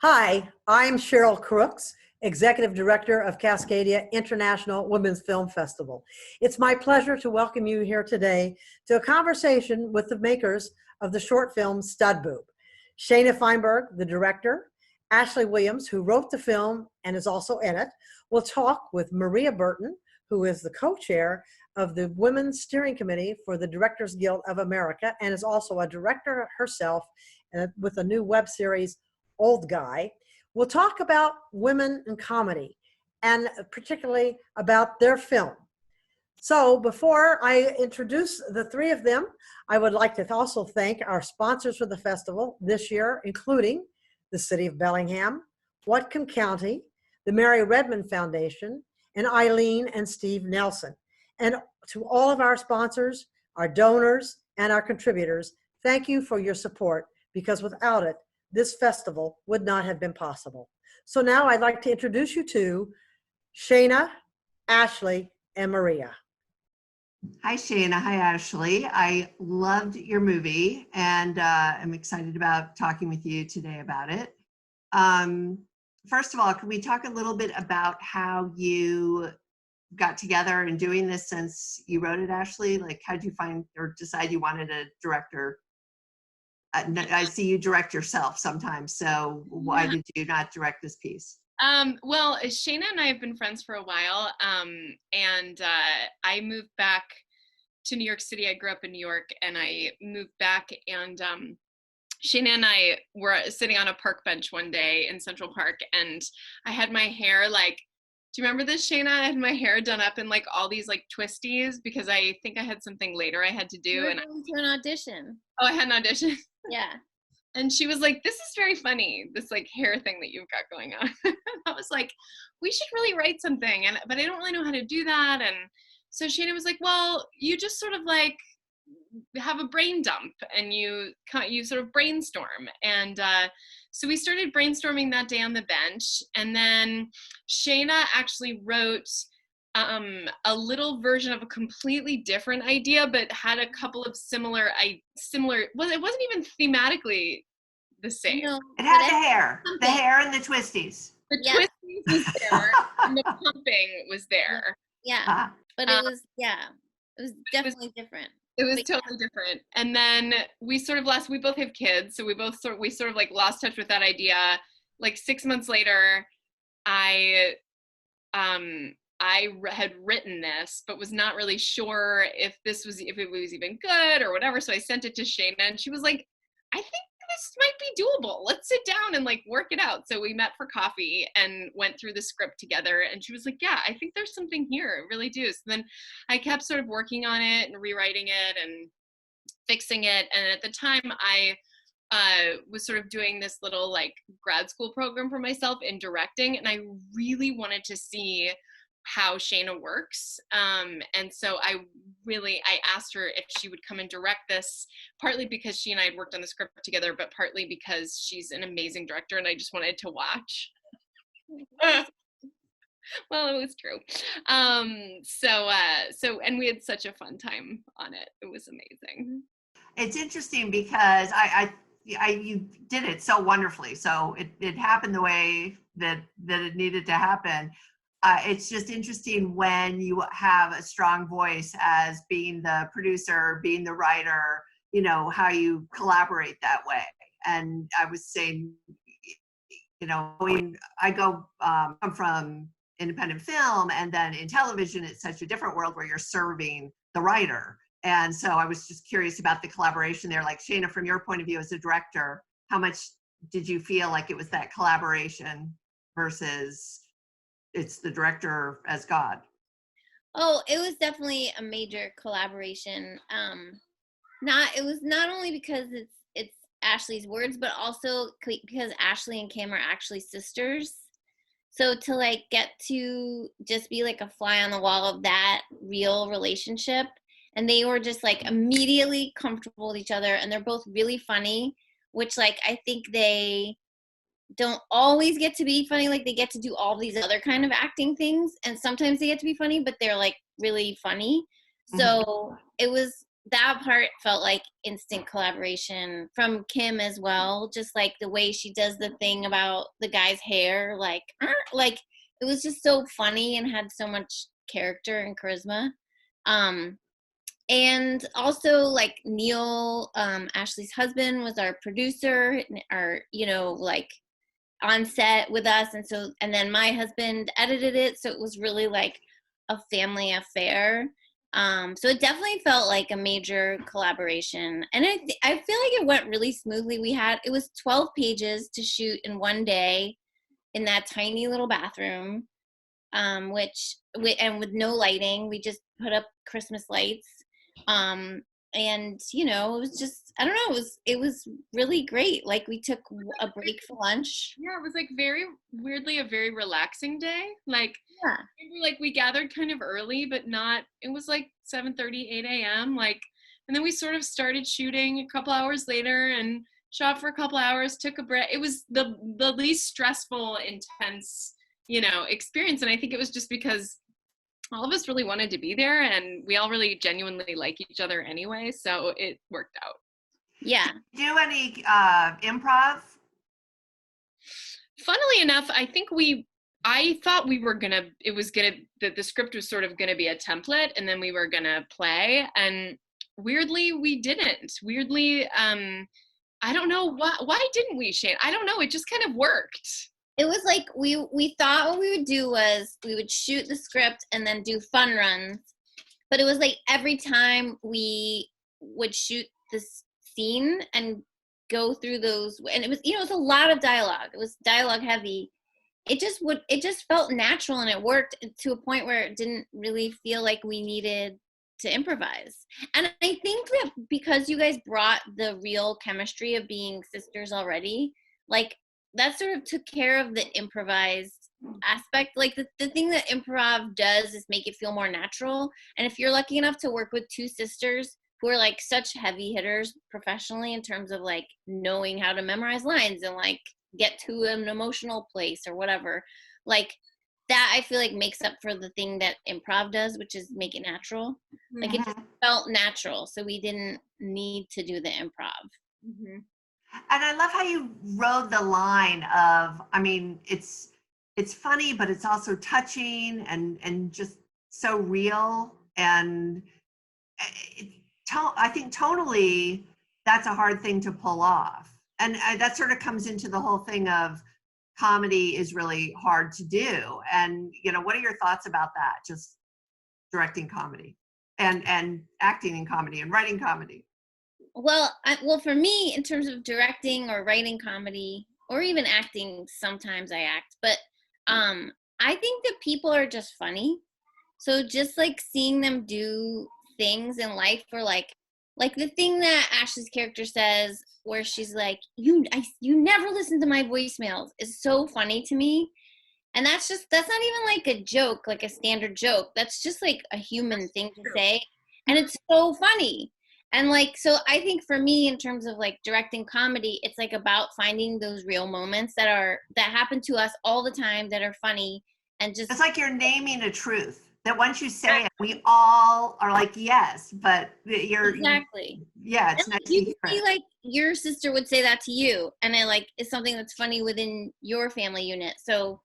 Hi, I'm Cheryl Crooks, Executive Director of Cascadia International Women's Film Festival. It's my pleasure to welcome you here today to a conversation with the makers of the short film Stud Boob. Shaina Feinberg, the director, Ashley Williams, who wrote the film and is also in it, will talk with Maria Burton, who is the co-chair of the Women's Steering Committee for the Directors Guild of America and is also a director herself with a new web series, Old Guy. We'll talk about women in comedy and particularly about their film. So before I introduce the three of them, I would like to also thank our sponsors for the festival this year, including the City of Bellingham, Whatcom County, the Mary Redmond Foundation, and Eileen and Steve Nelson. And to all of our sponsors, our donors, and our contributors, thank you for your support, because without it, this festival would not have been possible. So now I'd like to introduce you to Shaina, Ashley, and Maria. Hi, Shaina. Hi, Ashley. I loved your movie, and I'm excited about talking with you today about it. First of all, can we talk a little bit about how you got together and doing this since you wrote it, Ashley? Like, how did you find or decide you wanted a director? I see you direct yourself sometimes, so why did you not direct this piece? Well, Shaina and I have been friends for a while, and I moved back to New York City. I grew up in New York, and I moved back, and Shaina and I were sitting on a park bench one day in Central Park, and I had my hair do you remember this, Shaina? I had my hair done up in like all these like twisties because I think I had something later I had to do. You were going to an audition. Oh, I had an audition? Yeah. And she was like, this is very funny, this like hair thing that you've got going on. I was like, we should really write something, but I don't really know how to do that. And so Shaina was like, well, you just sort of like have a brain dump and you sort of brainstorm. And so we started brainstorming that day on the bench. And then Shaina actually wrote a little version of a completely different idea, but had a couple of similar, well, it wasn't even thematically the same. No, it had the hair and the twisties. The twisties was there and the pumping was there. Yeah, but it was definitely different. It was totally different. And then we both have kids, so we sort of like lost touch with that idea. Like 6 months later, I had written this, but was not really sure if it was even good or whatever. So I sent it to Shaina, and she was like, I think this might be doable. Let's sit down and like work it out. So we met for coffee and went through the script together. And she was like, yeah, I think there's something here. I really do. So then I kept sort of working on it and rewriting it and fixing it. And at the time I was sort of doing this little like grad school program for myself in directing. And I really wanted to see how Shaina works. And so I asked her if she would come and direct this, partly because she and I had worked on the script together, but partly because she's an amazing director and I just wanted to watch. Well, it was true. So and we had such a fun time on it. It was amazing. It's interesting because you did it so wonderfully. So it happened the way that it needed to happen. It's just interesting when you have a strong voice as being the producer, being the writer, you know, how you collaborate that way. And I was saying, you know, I'm from independent film, and then in television, it's such a different world where you're serving the writer. And so I was just curious about the collaboration there. Like, Shaina, from your point of view as a director, how much did you feel like it was that collaboration versus it's the director as God? Oh, it was definitely a major collaboration. It was not only because it's Ashley's words, but also because Ashley and Cam are actually sisters. So to like get to just be like a fly on the wall of that real relationship, and they were just like immediately comfortable with each other, and they're both really funny, which like I think they don't always get to be funny. Like they get to do all these other kind of acting things, and sometimes they get to be funny, but they're like really funny. So it was that part felt like instant collaboration from Kim as well. Just like the way she does the thing about the guy's hair, like it was just so funny and had so much character and charisma. And also like Neil, Ashley's husband, was our producer, our, like on set with us. And then my husband edited it. So it was really like a family affair. So it definitely felt like a major collaboration. And I feel like it went really smoothly. It was 12 pages to shoot in one day in that tiny little bathroom, and with no lighting. We just put up Christmas lights. And it was just, I don't know, it was really great. Like we took a break for lunch. Yeah, it was like very weirdly a very relaxing day. Like, Yeah. like we gathered kind of early, but not, it was like 7:30, 8 a.m. Like, and then we sort of started shooting a couple hours later and shot for a couple hours, took a break. It was the least stressful, intense, experience. And I think it was just because all of us really wanted to be there, and we all really genuinely like each other anyway, so it worked out. Yeah. Do any improv? Funnily enough, I thought the script was sort of gonna be a template, and then we were gonna play, and weirdly we didn't. Weirdly, I don't know why didn't we, Shane? I don't know. It just kind of worked. It was like we thought what we would do was we would shoot the script and then do fun runs. But it was like every time we would shoot this scene and go through those, and it was, it was a lot of dialogue. It was dialogue heavy. It just felt natural, and it worked to a point where it didn't really feel like we needed to improvise. And I think that because you guys brought the real chemistry of being sisters already, like that sort of took care of the improvised aspect. Like the thing that improv does is make it feel more natural. And if you're lucky enough to work with two sisters who are like such heavy hitters professionally in terms of like knowing how to memorize lines and like get to an emotional place or whatever, like that I feel like makes up for the thing that improv does, which is make it natural. Mm-hmm. Like it just felt natural, so we didn't need to do the improv. Mm-hmm. And I love how you rode the line of, I mean, it's funny, but it's also touching and just so real. And I think tonally, that's a hard thing to pull off. And that sort of comes into the whole thing of comedy is really hard to do. And, what are your thoughts about that? Just directing comedy and acting in comedy and writing comedy? Well, for me, in terms of directing or writing comedy, or even acting, sometimes I act, but I think that people are just funny. So just like seeing them do things in life, or like the thing that Ashley's character says, where she's like, you never listen to my voicemails, is so funny to me. And that's not even like a joke, like a standard joke. That's just like a human thing to say. And it's so funny. And like, so I think for me, in terms of like directing comedy, it's like about finding those real moments that happen to us all the time, that are funny, and just. It's like you're naming a truth that once you say it, we all are like, yes, but you're. Exactly. Yeah, it's nice to hear it. Like your sister would say that to you, and it like is something that's funny within your family unit. So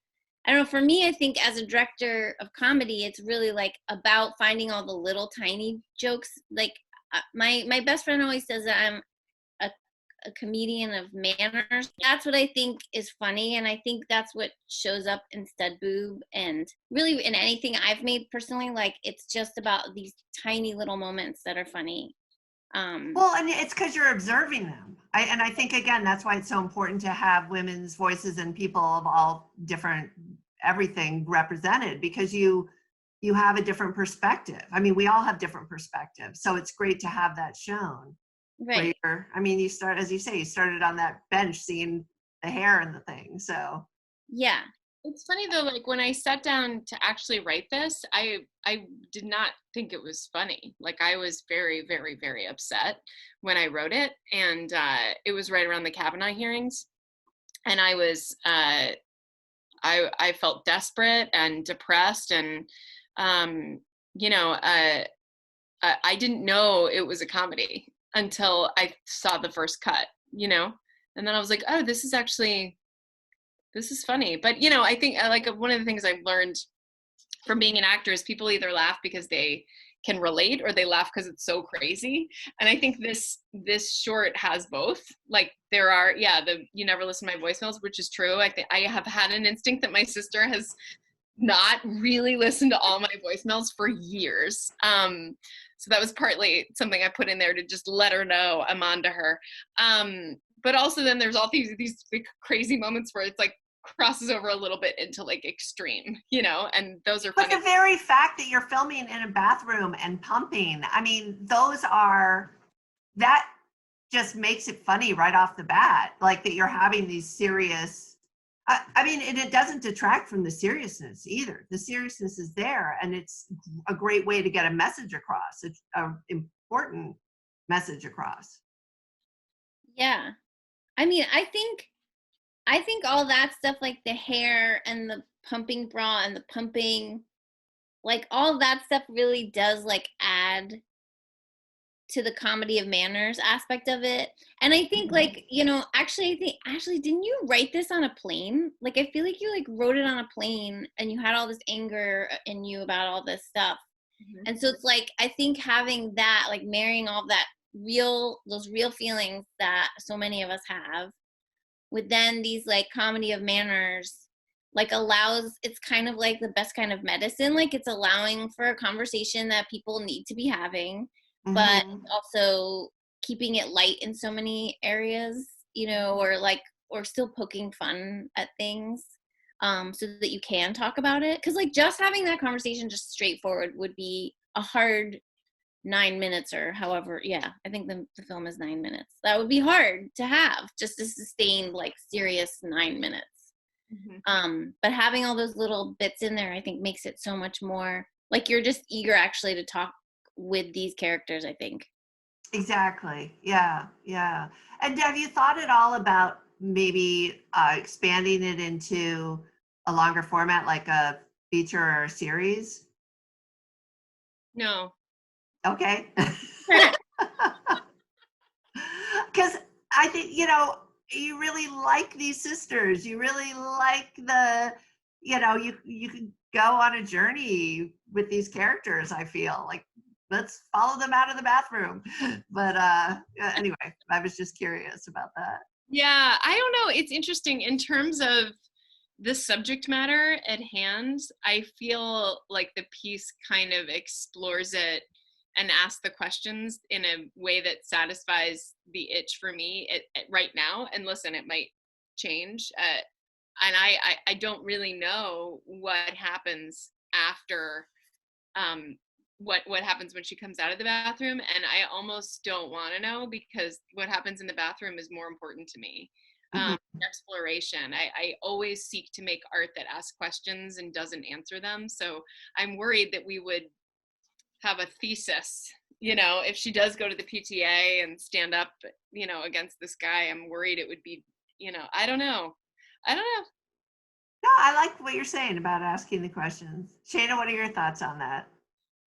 I don't know, for me, I think as a director of comedy, it's really like about finding all the little tiny jokes. Like my best friend always says that I'm a comedian of manners. That's what I think is funny, and I think that's what shows up in Stud Boob, and really in anything I've made personally. Like it's just about these tiny little moments that are funny. Well, and it's because you're observing them. I think, again, that's why it's so important to have women's voices and people of all different everything represented, because you have a different perspective. I mean, we all have different perspectives, so it's great to have that shown. Right. You start, as you say, you started on that bench seeing the hair and the thing. So yeah. It's funny though, like when I sat down to actually write this, I did not think it was funny. Like I was very, very, very upset when I wrote it, and it was right around the Kavanaugh hearings, and I was I felt desperate and depressed, and I didn't know it was a comedy until I saw the first cut, you know? And then I was like, oh, this is funny. But, you know, I think like one of the things I've learned from being an actor is people either laugh because they can relate or they laugh because it's so crazy. And I think this short has both. Like there are, you never listen to my voicemails, which is true. I think I have had an instinct that my sister has not really listened to all my voicemails for years. So that was partly something I put in there to just let her know I'm on to her. But also then there's all these big crazy moments where it's like crosses over a little bit into like extreme, you know, and those are But funny. the very fact that you're filming in a bathroom and pumping, I mean, that just makes it funny right off the bat. Like that you're having these serious, I mean, and it doesn't detract from the seriousness either. The seriousness is there, and it's a great way to get a message across. It's an important message across. Yeah. I mean, I think all that stuff, like the hair and the pumping bra and the pumping, like all that stuff really does like add to the comedy of manners aspect of it. And I think like, you know, actually I think, Ashley, didn't you write this on a plane? Like I feel like you like wrote it on a plane and you had all this anger in you about all this stuff. And so it's like, I think having that, like marrying all that those real feelings that so many of us have with then these like comedy of manners, like it's kind of like the best kind of medicine. Like it's allowing for a conversation that people need to be having, but also keeping it light in so many areas, you know, or still poking fun at things, so that you can talk about it. Cause like just having that conversation just straightforward would be a hard 9 minutes or however. Yeah, I think the film is 9 minutes. That would be hard to have, just to sustain like serious 9 minutes. But having all those little bits in there, I think makes it so much more like you're just eager actually to talk with these characters, I think. Exactly. Yeah. And have you thought at all about maybe expanding it into a longer format, like a feature or a series? No. Okay. Because I think, you know, you really like these sisters. You really like you could go on a journey with these characters, I feel. Like, let's follow them out of the bathroom. But anyway, I was just curious about that. Yeah, I don't know. It's interesting in terms of the subject matter at hand. I feel like the piece kind of explores it and asks the questions in a way that satisfies the itch for me right now. And listen, it might change. And I don't really know what happens after, what happens when she comes out of the bathroom. And I almost don't want to know, because what happens in the bathroom is more important to me. Exploration. I always seek to make art that asks questions and doesn't answer them. So I'm worried that we would have a thesis, you know, if she does go to the PTA and stand up, you know, against this guy. I'm worried it would be, you know, I don't know. No, I like what you're saying about asking the questions. Shaina, what are your thoughts on that?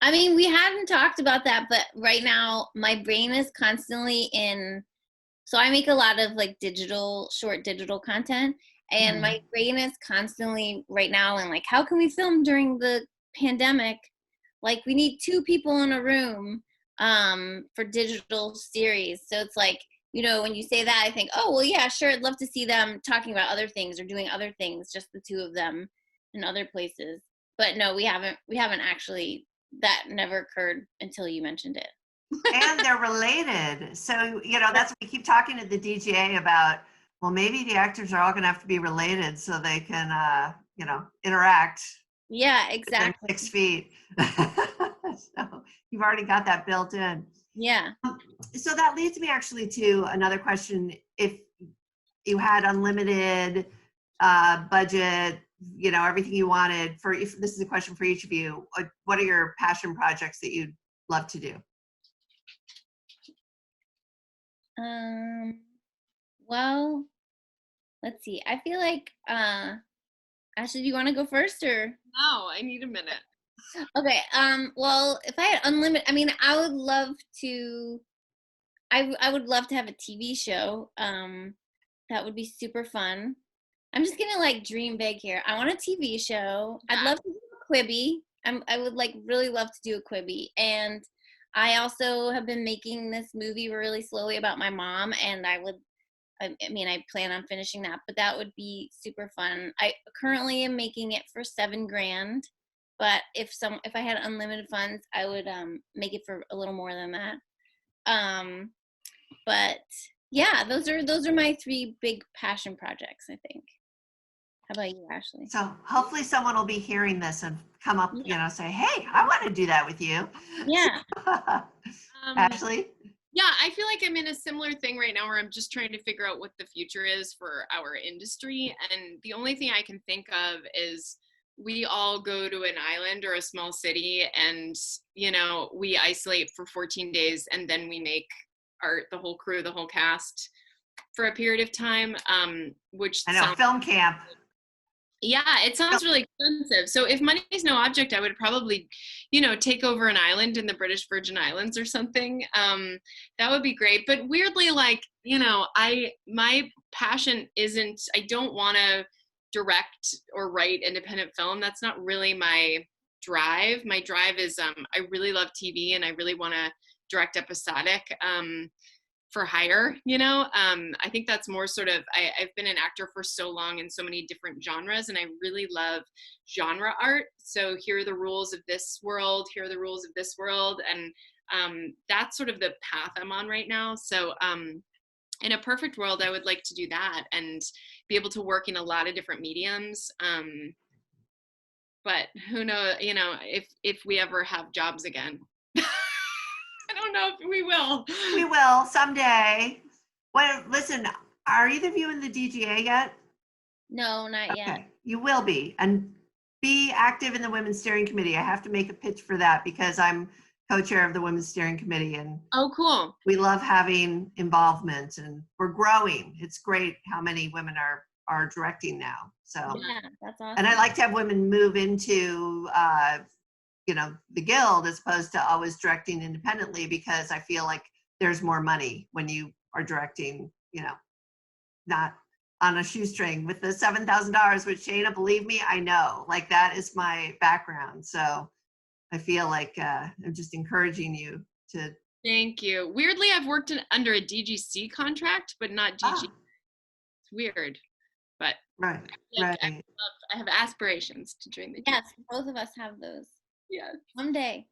I mean, we hadn't talked about that, but right now my brain is constantly so I make a lot of like short digital content, and my brain is constantly right now in like, how can we film during the pandemic? Like we need 2 people in a room for digital series. So it's like, you know, when you say that, I think, oh, well, yeah, sure. I'd love to see them talking about other things or doing other things, just the 2 of them in other places. But no, we haven't actually, that never occurred until you mentioned it. And they're related. So, you know, that's what we keep talking to the DGA about. Well, maybe the actors are all going to have to be related so they can, you know, interact. Yeah, exactly. 6 feet. So you've already got that built in. Yeah. So that leads me actually to another question. If you had unlimited budget, you know, everything you wanted if this is a question for each of you, what are your passion projects that you'd love to do? Well, let's see. I feel like, Ashley, do you want to go first or? No, I need a minute. Okay. Well, if I had unlimited, I mean, I would love to. I would love to have a TV show. That would be super fun. I'm just gonna like dream big here. I want a TV show. I'd love to do a Quibi. I would like really love to do a Quibi. And I also have been making this movie really slowly about my mom, and I mean, I plan on finishing that, but that would be super fun. I currently am making it for $7,000, but if I had unlimited funds, I would make it for a little more than that. Um, but yeah, those are my three big passion projects, I think. How about you, Ashley? So hopefully someone will be hearing this and come up, Yeah. say, hey, I want to do that with you. Yeah. Ashley? Yeah, I feel like I'm in a similar thing right now where I'm just trying to figure out what the future is for our industry. And the only thing I can think of is we all go to an island or a small city and, we isolate for 14 days and then we make art, the whole crew, the whole cast for a period of time, which I know, sounds film camp. yeah, it sounds really expensive. So if money is no object, I would probably, take over an island in the British Virgin Islands or something. That would be great. But weirdly, my passion isn't, I don't want to direct or write independent film. That's not really my drive. My drive is, I really love TV and I really want to direct episodic. For hire, I think that's more sort of, I've been an actor for so long in so many different genres and I really love genre art. So here are the rules of this world, here are the rules of this world. And that's sort of the path I'm on right now. So in a perfect world, I would like to do that and be able to work in a lot of different mediums. But who knows, if we ever have jobs again. I don't know if we will. We will someday. Well, listen, are either of you in the DGA yet? No, not yet. Okay, you will be. And be active in the Women's Steering Committee. I have to make a pitch for that because I'm co-chair of the Women's Steering Committee and Oh, cool. we love having involvement and we're growing. It's great how many women are directing now. So Yeah, that's awesome. and I like to have women move into the guild as opposed to always directing independently because I feel like there's more money when you are directing, not on a shoestring with the $7,000, which Shaina, believe me, I know, like that is my background. So I feel like I'm just encouraging you to. Thank you. Weirdly, I've worked under a DGC contract, but not DG. Ah, It's weird, but right, like, right. I have aspirations to join the. Yes, both of us have those. Yes. Someday.